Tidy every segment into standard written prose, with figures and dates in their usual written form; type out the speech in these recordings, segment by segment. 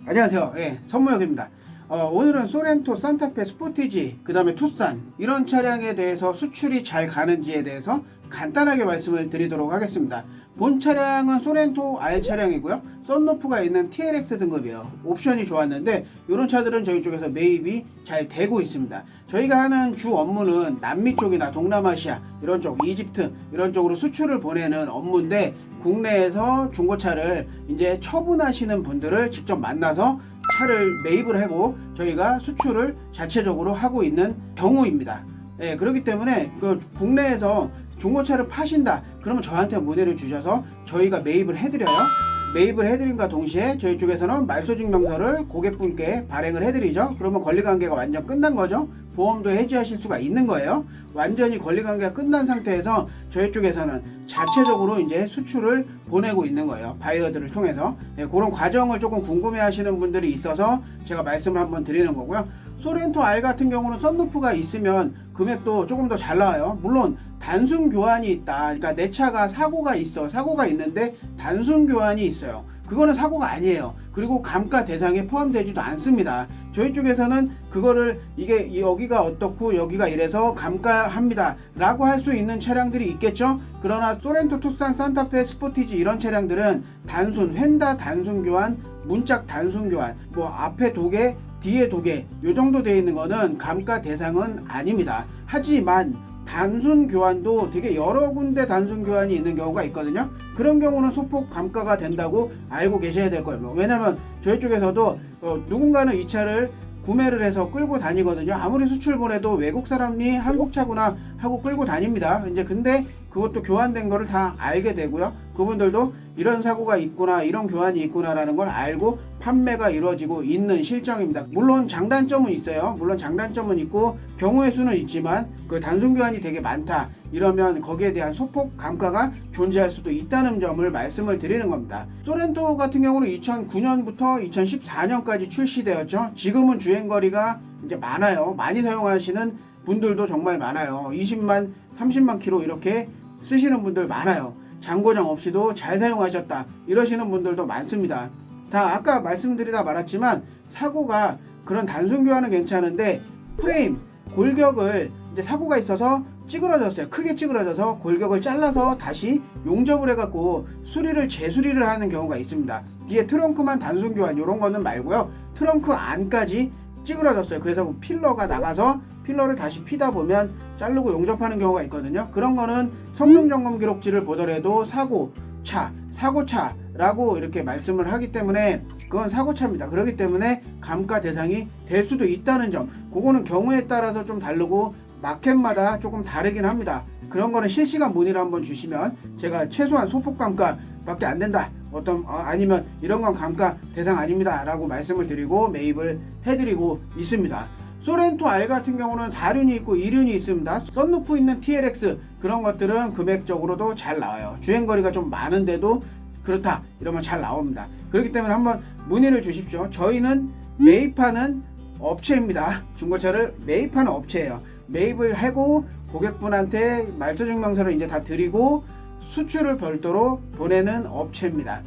안녕하세요. 선무역입니다. 오늘은 소렌토, 산타페, 스포티지, 그 다음에 투싼 이런 차량에 대해서 수출이 잘 가는지에 대해서 간단하게 말씀을 드리도록 하겠습니다. 본 차량은 소렌토 R 차량이고요. 썬루프가 있는 TLX 등급이에요. 옵션이 좋았는데 이런 차들은 저희 쪽에서 매입이 잘 되고 있습니다. 저희가 하는 주 업무는 남미 쪽이나 동남아시아 이런 쪽, 이집트 이런 쪽으로 수출을 보내는 업무인데, 국내에서 중고차를 이제 처분하시는 분들을 직접 만나서 차를 매입을 하고 저희가 수출을 자체적으로 하고 있는 경우입니다. 그렇기 때문에 국내에서 중고차를 파신다 그러면 저한테 문의를 주셔서 저희가 매입을 해드려요. 매입을 해드림과 동시에 저희 쪽에서는 말소증명서를 고객분께 발행을 해드리죠. 그러면 권리관계가 완전 끝난 거죠. 보험도 해지하실 수가 있는 거예요. 완전히 권리관계가 끝난 상태에서 저희 쪽에서는 자체적으로 이제 수출을 보내고 있는 거예요. 바이어들을 통해서. 그런 과정을 조금 궁금해 하시는 분들이 있어서 제가 말씀을 한번 드리는 거고요. 소렌토 R 같은 경우는 썬루프가 있으면 금액도 조금 더 잘 나와요. 물론 단순 교환이 있다. 그러니까 내 차가 사고가 있는데 단순 교환이 있어요. 그거는 사고가 아니에요. 그리고 감가 대상에 포함되지도 않습니다. 저희 쪽에서는 그거를 이게 여기가 어떻고 여기가 이래서 감가합니다 라고 할 수 있는 차량들이 있겠죠. 그러나 소렌토, 투싼, 산타페, 스포티지 이런 차량들은 단순 휀다 단순 교환, 문짝 단순 교환, 뭐 앞에 2개 뒤에 2개 요 정도 되어 있는 거는 감가 대상은 아닙니다. 하지만 단순 교환도 되게 여러 군데 단순 교환이 있는 경우가 있거든요. 그런 경우는 소폭 감가가 된다고 알고 계셔야 될 거예요. 왜냐면 저희 쪽에서도 누군가는 이 차를 구매를 해서 끌고 다니거든요. 아무리 수출 보내도 외국 사람이 한국 차구나 하고 끌고 다닙니다. 이제 근데 그것도 교환된 거를 다 알게 되고요. 그분들도 이런 사고가 있구나, 이런 교환이 있구나라는 걸 알고 판매가 이루어지고 있는 실정입니다. 물론 장단점은 있어요. 물론 장단점은 있고 경우의 수는 있지만 그 단순 교환이 되게 많다 이러면 거기에 대한 소폭 감가가 존재할 수도 있다는 점을 말씀을 드리는 겁니다. 소렌토 같은 경우는 2009년부터 2014년까지 출시되었죠. 지금은 주행거리가 이제 많아요. 많이 사용하시는 분들도 정말 많아요. 20만, 30만 킬로 이렇게 쓰시는 분들 많아요. 장고장 없이도 잘 사용하셨다 이러시는 분들도 많습니다. 다 아까 말씀드리다 말았지만 사고가 그런 단순 교환은 괜찮은데 프레임, 골격을 이제 사고가 있어서 찌그러졌어요. 크게 찌그러져서 골격을 잘라서 다시 용접을 해갖고 재수리를 하는 경우가 있습니다. 뒤에 트렁크만 단순 교환 이런 거는 말고요. 트렁크 안까지 찌그러졌어요. 그래서 필러가 나가서 필러를 다시 피다 보면 자르고 용접하는 경우가 있거든요. 그런 거는 성능 점검 기록지를 보더라도 사고차라고 이렇게 말씀을 하기 때문에 그건 사고차입니다. 그렇기 때문에 감가 대상이 될 수도 있다는 점, 그거는 경우에 따라서 좀 다르고 마켓마다 조금 다르긴 합니다. 그런 거는 실시간 문의를 한번 주시면 제가 최소한 소폭 감가 밖에 안 된다, 아니면 이런 건 감가 대상 아닙니다 라고 말씀을 드리고 매입을 해드리고 있습니다. 소렌토 R 같은 경우는 4륜이 있고 2륜이 있습니다. 썬루프 있는 TLX 그런 것들은 금액적으로도 잘 나와요. 주행거리가 좀 많은데도 그렇다 이러면 잘 나옵니다. 그렇기 때문에 한번 문의를 주십시오. 저희는 매입하는 업체입니다. 중고차를 매입하는 업체예요. 매입을 하고 고객분한테 말소증명서를 이제 다 드리고 수출을 별도로 보내는 업체입니다.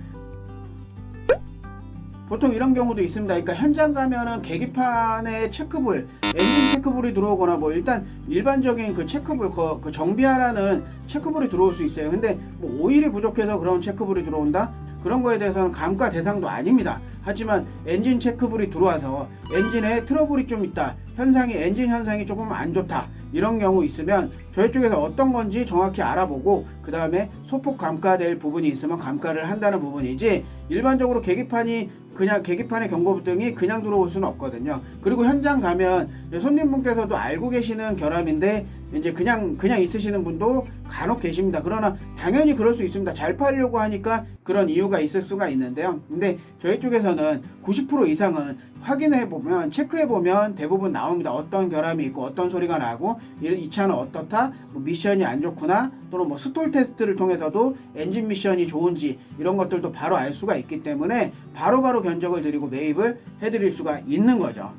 보통 이런 경우도 있습니다. 그러니까 현장 가면은 계기판에 체크불, 엔진 체크불이 들어오거나 뭐 일단 일반적인 그 체크불, 그 정비하라는 체크불이 들어올 수 있어요. 근데 뭐 오일이 부족해서 그런 체크불이 들어온다? 그런 거에 대해서는 감가 대상도 아닙니다. 하지만 엔진 체크불이 들어와서 엔진에 트러블이 좀 있다, 엔진 현상이 조금 안 좋다 이런 경우 있으면 저희 쪽에서 어떤 건지 정확히 알아보고 그 다음에 소폭 감가될 부분이 있으면 감가를 한다는 부분이지, 일반적으로 그냥 계기판의 경고등이 그냥 들어올 수는 없거든요. 그리고 현장 가면 손님분께서도 알고 계시는 결함인데 이제 그냥 있으시는 분도 간혹 계십니다. 그러나 당연히 그럴 수 있습니다. 잘 팔려고 하니까 그런 이유가 있을 수가 있는데요. 근데 저희 쪽에서는 90% 이상은 확인해보면, 체크해보면 대부분 나옵니다. 어떤 결함이 있고 어떤 소리가 나고 이 차는 어떻다, 뭐 미션이 안 좋구나, 또는 뭐 스톨 테스트를 통해서도 엔진 미션이 좋은지 이런 것들도 바로 알 수가 있기 때문에 바로바로 견적을 드리고 매입을 해드릴 수가 있는 거죠.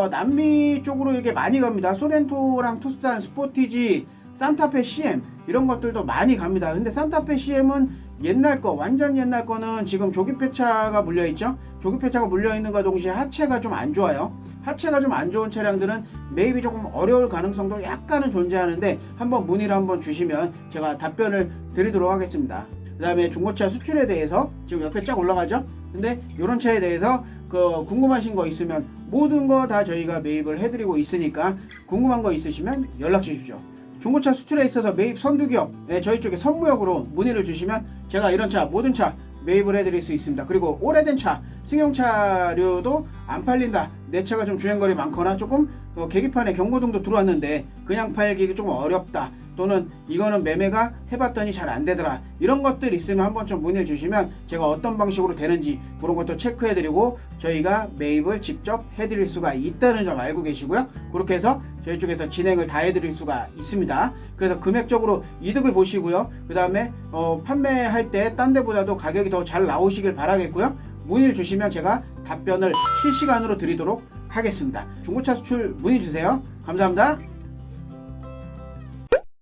남미 쪽으로 이렇게 많이 갑니다. 소렌토랑 투싼, 스포티지, 산타페 CM 이런 것들도 많이 갑니다. 근데 산타페 CM은 옛날 거, 완전 옛날 거는 지금 조기폐차가 물려있죠. 조기폐차가 물려있는과 동시에 하체가 좀 안 좋아요. 하체가 좀 안 좋은 차량들은 매입이 조금 어려울 가능성도 약간은 존재하는데 한번 문의를 한번 주시면 제가 답변을 드리도록 하겠습니다. 그 다음에 중고차 수출에 대해서 지금 옆에 쫙 올라가죠. 근데 이런 차에 대해서 궁금하신 거 있으면 모든 거 다 저희가 매입을 해드리고 있으니까 궁금한 거 있으시면 연락 주십시오. 중고차 수출에 있어서 매입 선두기업, 저희 쪽에 선무역으로 문의를 주시면 제가 이런 차, 모든 차 매입을 해드릴 수 있습니다. 그리고 오래된 차, 승용차류도 안 팔린다, 내 차가 좀 주행거리 많거나 조금 계기판에 경고등도 들어왔는데 그냥 팔기 조금 어렵다, 또는 이거는 매매가 해봤더니 잘 안되더라, 이런 것들 있으면 한번 좀 문의를 주시면 제가 어떤 방식으로 되는지 그런 것도 체크해드리고 저희가 매입을 직접 해드릴 수가 있다는 점 알고 계시고요. 그렇게 해서 저희 쪽에서 진행을 다 해드릴 수가 있습니다. 그래서 금액적으로 이득을 보시고요. 그 다음에 판매할 때 딴 데보다도 가격이 더 잘 나오시길 바라겠고요. 문의를 주시면 제가 답변을 실시간으로 드리도록 하겠습니다. 중고차 수출 문의 주세요. 감사합니다.